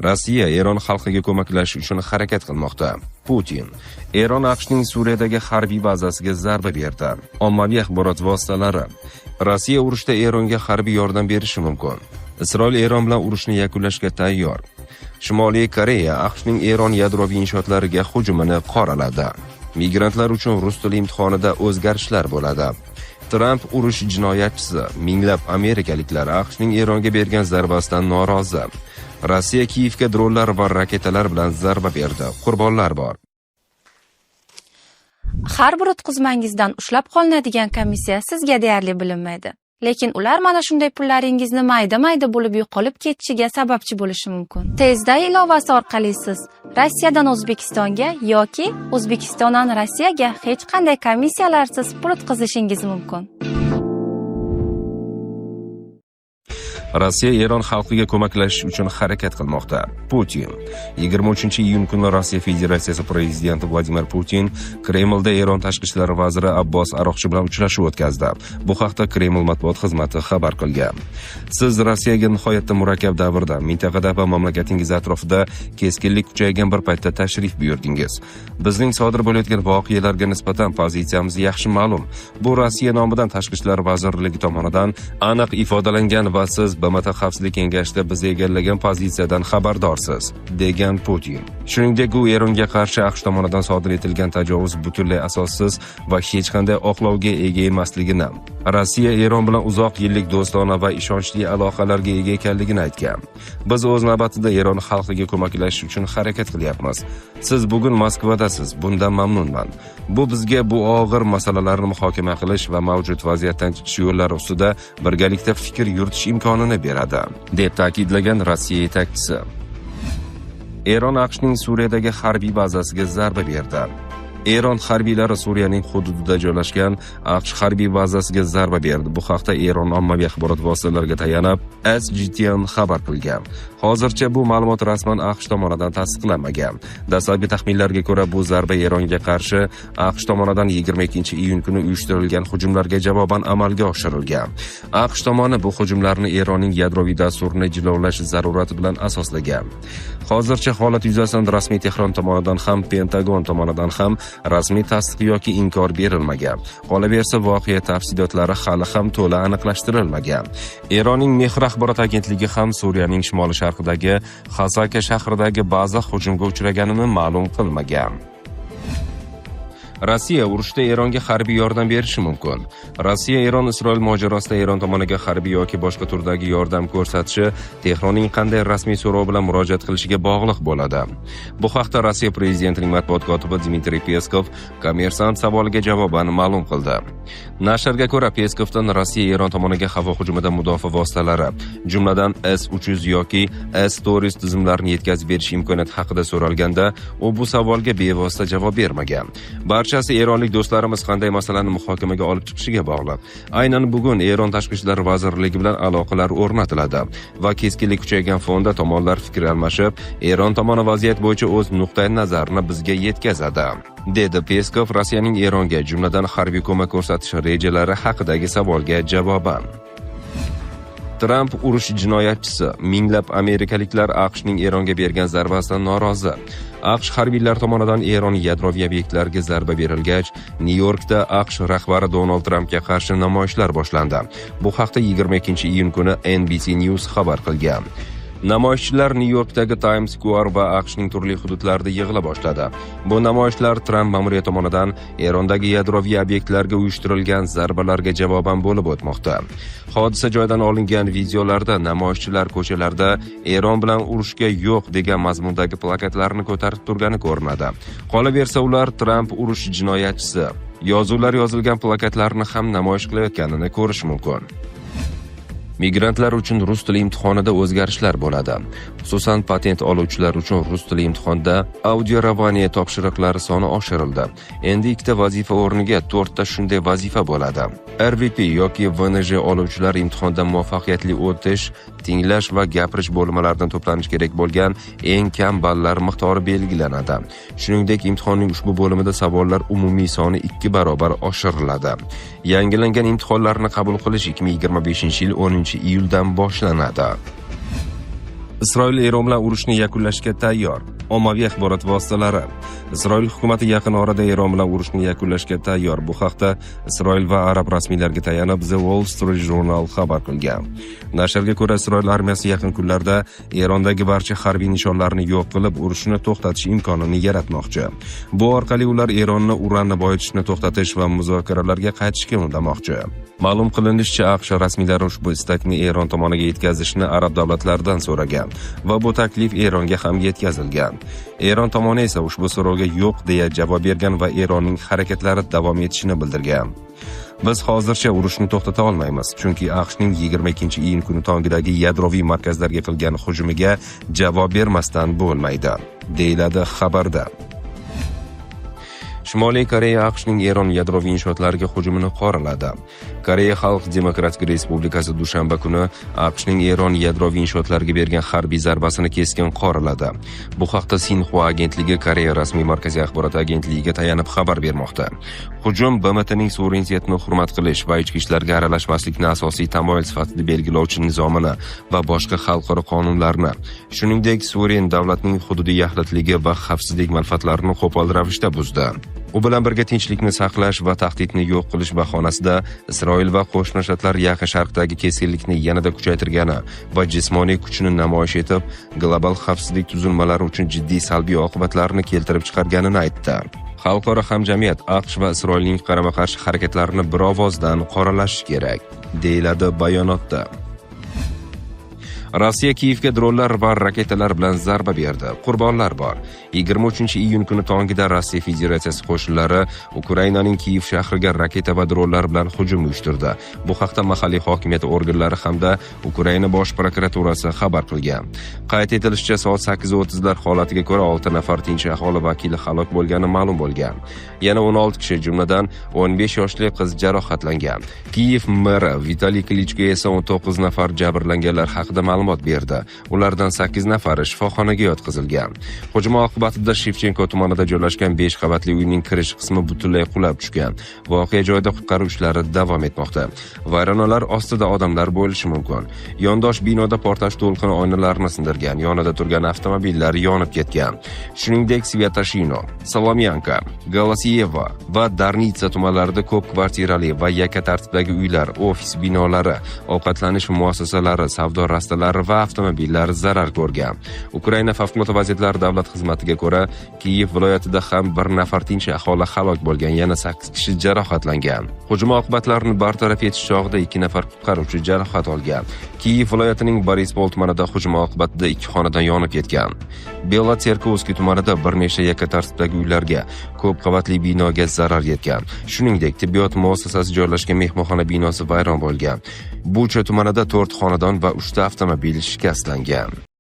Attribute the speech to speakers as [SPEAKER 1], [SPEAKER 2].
[SPEAKER 1] Rossiya Eron xalqiga ko'maklash uchun harakat qilmoqda. Putin: Eron AQShning Suriyadagi harbiy bazasiga zarba berdi. Ommaviy axborot vositalari: Rossiya urushda Eronga harbiy yordam berishi mumkin. Isroil Eron bilan urushni yakunlashga tayyor. Shimoliy Koreya AQShning Eron yadroviy inshootlariga hujumini qoraladi. Migrantlar uchun rus tili imtihonida o'zgarishlar bo'ladi. Tramp urush jinoyatchisi. Minglab amerikaliklar AQShning Eronga bergan zarbasidan norozi. Rossiya Kiyevga dronlar va raketalar bilan zarba berdi. Qurbonlar bor.
[SPEAKER 2] Har bir o'tkazmangizdan ushlab qolinadigan komissiya sizga deyarli bilinmaydi. Lekin ular mana shunday pullaringizni mayda-mayda bo'lib yo'qolib ketishiga sababchi bo'lishi mumkin. Tezda ilovasi orqali siz Rossiyadan O'zbekistonga yoki O'zbekistondan Rossiyaga hech qanday komissiyalarsiz pul o'tkazishingiz mumkin.
[SPEAKER 1] Rossiya Eron xalqiga ko'maklashish uchun harakat qilmoqda. Putin: 23-iyun kuni Rossiya Federatsiyasi prezidenti Vladimir Putin Kremlda Eron tashqi ishlar vaziri Abbos Aroqchi bilan uchrashuv o'tkazdi. Bu haqda Kreml matbuot xizmati xabar qilgan. Siz Rossiyaga nihoyatda murakkab davrda, mintaqada va mamlakatingiz atrofida keskinlik kuchaygan bir paytda tashrif buyurdingiz. Bizning sodir bo'layotgan voqealarga nisbatan pozitsiyamiz yaxshi ma'lum. Bu Rossiya nomidan tashqi ishlar vazirligi tomonidan aniq ifodalangan va siz BMT Xavfsizlik kengashida biz egallagan pozitsiyadan xabardorsiz, degan Putin. Shuningdek, u Eronga qarshi AQSh tomonidan sodir etilgan tajovuz butunlay asossiz va hech qanday oqlovga ega emasligini, Rossiya Eron bilan uzoq yillik do'stona va ishonchli aloqalarga ega ekanligini aytgan. Biz o'z navbatida Eron xalqiga ko'maklashish uchun harakat qilyapmiz. Siz bugun Moskvadasiz, bundan mamnunman. Bu bizga bu og'ir masalalarni muhokama qilish va mavjud vaziyatdan chiqish yo'llari ustida birgalikda fikr yuritish imkonini beradi, deb ta'kidlagan Rossiya yetakchisi. Eron AQShning Suriyadagi harbiy bazasiga zarba berdi. Eron harbiylari Suriyaning hududida joylashgan AQSh harbiy bazasiga zarba berdi. Bu haqda Eron ommaviy axborot vositalariga tayanib SGTN xabar qilgan. Hozircha bu ma'lumot rasman AQSh tomonidan tasdiqlanmagan. Dastlabki taxminlarga ko'ra, bu zarba Eronga qarshi AQSh tomonidan 22-iyun kuni uyushtirilgan hujumlarga javoban amalga oshirilgan. AQSh tomoni bu hujumlarni Eronning yadroviy dasturini jilovlash zarurati bilan asoslagan. Hozircha holat yuzasidan rasmiy Tehron tomonidan ham, Pentagon tomonidan ham rasmiy tasdiq yoki inkor berilmagan. Qolaversa, voqea tafsilotlari hali ham to'la aniqlashtirilmagan. Eronning Mehr axborot agentligi ham Suriyaning shimoli-sharqidagi Hasaka shahridagi baza hujumga uchraganini ma'lum qilmagan. Rossiya urushda Eronga harbiy yordam berishi mumkin. Rossiya Eron-Isroil mojarosida Eron tomoniga harbiy yoki boshqa turdagi yordam ko'rsatishi Tehronning qanday rasmiy so'rov bilan murojaat qilishiga bog'liq bo'ladi. Bu haqda Rossiya prezidentining matbuot kotibi Dmitriy Peskov Kommersant savoliga javoban ma'lum qildi. Nashrga ko'ra, Peskovdan Rossiya Eron tomoniga havo hujumida mudofaa vositalari, jumladan S-300 yoki S-400 tizimlarini yetkazib berish imkoniyati haqida so'ralganda, u bu savolga bevosita javob bermagan. Barchasi eronlik do'stlarimiz qanday masalani muhokamaga olib chiqishiga bog'liq. Aynan bugun Eron tashqi ishlar vazirligi bilan aloqalar o'rnatiladi va keskinlik kuchaygan fonda tomonlar fikr almashib, Eron tomoni vaziyat bo'yicha o'z nuqtai nazarini bizga yetkazadi, dedi Peskov Rossiyaning Eronga, jumladan harbiy ko'mak ko'rsatish rejalari haqidagi savolga javoban. Tramp urush jinoyatchisi. Minglab amerikaliklar AQShning Eronga bergan zarbasidan norozi. AQSh harbiylari tomonidan Eron yadroviy obyektlariga zarba berilgach, Nyu-Yorkda AQSh rahbari Donald Trampga qarshi namoyishlar boshlandi. Bu haqda 22-iyun kuni NBC News xabar qilgan. Namoyishchilar Nyu-Yorkdagi Times Square va AQShning turli hududlarida yig'ila boshladi. Bu namoyishlar Tramp ma'muriyati tomonidan Erondagi yadroviy obyektlarga uyushtirilgan zarbalarga javoban bo'lib o'tmoqda. Hodisa joyidan olingan videolarda namoyishchilar ko'chalarda Eron bilan urushga yo'q degan mazmundagi plakatlarni ko'tarib turgani ko'rinadi. Qolaversa, ular Tramp urush jinoyatchisi yozuvlar yozilgan plakatlarni ham namoyish qilayotganini ko'rish mumkin. Migrantlar uchun rus tili imtihonida o'zgarishlar bo'ladi. Xususan, patent oluvchilar uchun rus tili imtihonida audio ravaniya topshiriqlari soni oshirildi. Endi ikkita vazifa o'rniga 4 ta shunday vazifa bo'ladi. RVP yoki VNJ oluvchilar imtihondan muvaffaqiyatli o'tish, tinglash va gapirish bo'linmalaridan to'planish kerak bo'lgan eng kam ballar miqdori belgilanadi. Shuningdek, imtihonning ushbu bo'limida savollar umumiy soni 2 barobar oshiriladi. Yangilangan imtihonlarni qabul qilish 2025-yil 10-iyuldan boshlanadi. Isroil Eron bilan urushni yakunlashga tayyor. Ommaviy axborot vositalari. Isroil hukumati yaqin orada Eron bilan urushni yakunlashga tayyor. Bu haqda Isroil va arab rasmiylariga tayanib The Wall Street Journal xabar qilgan. Nashrga ko'ra, Isroil armiyasi yaqin kunlarda Erondagi barcha harbiy nishonlarni yo'q qilib, urushni to'xtatish imkonini yaratmoqchi. Bu orqali ular Eronni uranni boyitishni to'xtatish va muzokaralarga qaytishga undamoqchi. Ma'lum qilinishicha, AQSh rasmiylari ushbu istakni Eron tomoniga yetkazishni arab davlatlaridan so'ragan va bu taklif Eronga ham yetkazilgan. Eron tomoni esa ushbu so'rovga yo'q deya javob bergan va Eronning harakatlari davom etishini bildirgan. Biz hozircha urushni to'xtata olmaymiz, chunki AQShning 22-iyun kuni tongidagi yadroviy markazlarga qilgan hujumiga javob bermasdan bo'lmaydi, deyiladi xabarda. Shimoliy Koreya AQShning Eron yadroviy inshootlariga hujumini qoraladi. Koreya Xalq Demokratik Respublikasi dushanba kuni AQShning Eron yadroviy inshootlariga bergan harbiy zarbasini keskin qoraladi. Bu haqda Sinhua agentligi Koreya rasmiy markaziy axborot agentligiga tayanib xabar bermoqda. Hujum BMTning suverenitetini hurmat qilish va ichki ishlarga aralashmaslikni asosiy tamoyil sifatida belgilovchi nizomini va boshqa xalqaro qonunlarni, shuningdek suveren davlatning hududiy yaxlitligi va xavfsizlik manfaatlarini qo'pol ravishda buzdi. U bilan birga tinchlikni saqlash va tahdidni yo'q qilish bahonasida Isroil va Qo'shma Shtatlar Yaqin Sharqdagi keskinlikni yanada kuchaytirgani va jismoniy kuchini namoyish etib, global xavfsizlik tuzilmalari uchun jiddiy salbiy oqibatlarni keltirib chiqarganini aytdi. Xalqaro hamjamiyat AQSh va Isroilning qarama-qarshi harakatlarini bir ovozdan qoralashi kerak, deyiladi bayonotda. Rossiya Kiyevga dronlar va raketalar bilan zarba berdi. Qurbonlar bor. 23-iyun kuni tongida Rossiya Federatsiyasi qo'shinlari Ukrainaning Kiyev shahriga raketa va dronlar bilan hujum uyushtirdi. Bu haqda mahalliy hokimiyat organlari hamda Ukraina bosh prokuraturasi xabar qilgan. Qayd etilishicha, soat 8:30lar holatiga ko'ra 6 nafar tinch aholi vakili halok bo'lgani ma'lum bo'lgan. Yana 16 kishi, jumladan 15 yoshli qiz jarohatlangan. Kiyev meri Vitaliy Klichko esa 19 nafar jabrlanganlar haqida ma'lumot berdi. Ulardan 8 nafari shifoxonaga yotqizilgan. Hujum oqibatida Shevchenko tumanida joylashgan 5 qavatli uyning kirish qismi butunlay qulab tushgan. Voqea joyida qutqaruv ishlari davom etmoqda. Vayronalar ostida odamlar bo'lishi mumkin. Yondosh binoda portlash to'lqini oynalarni sindirgan, yonida turgan avtomobillar yonib ketgan. Shuningdek, Svyatashino, Salomyanka, Galasiyeva va Darnitsa tumanlarida ko'p kvartirali va yakka tartibdagi uylar, ofis binolari, ovqatlanish muassasalari, savdo rastalari va avtomobillar zarar ko'rgan. Ukraina favqulodda vaziyatlar davlat xizmatiga ko'ra, Kiyev viloyatida ham bir nafar tinch aholi halok bo'lgan, yana 8 kishi jarohatlangan. Hujum oqibatlarini bartaraf etish chog'ida 2 nafar qutqaruvchi jarohat olgan. Kiyev viloyatining Borispol tumanida hujum oqibatida 2 xonadon yonib ketgan. Belotserkovskiy tumanida bir nechta yakka tartibdagi uylarga, ko'p qavatli binoga zarar yetgan. Shuningdek, tibbiyot muassasasi joylashgan mehmonxona binosi vayron bo'lgan. Bucha tumanida 4 xonadon va 3 ta avtomobil shikastlangan.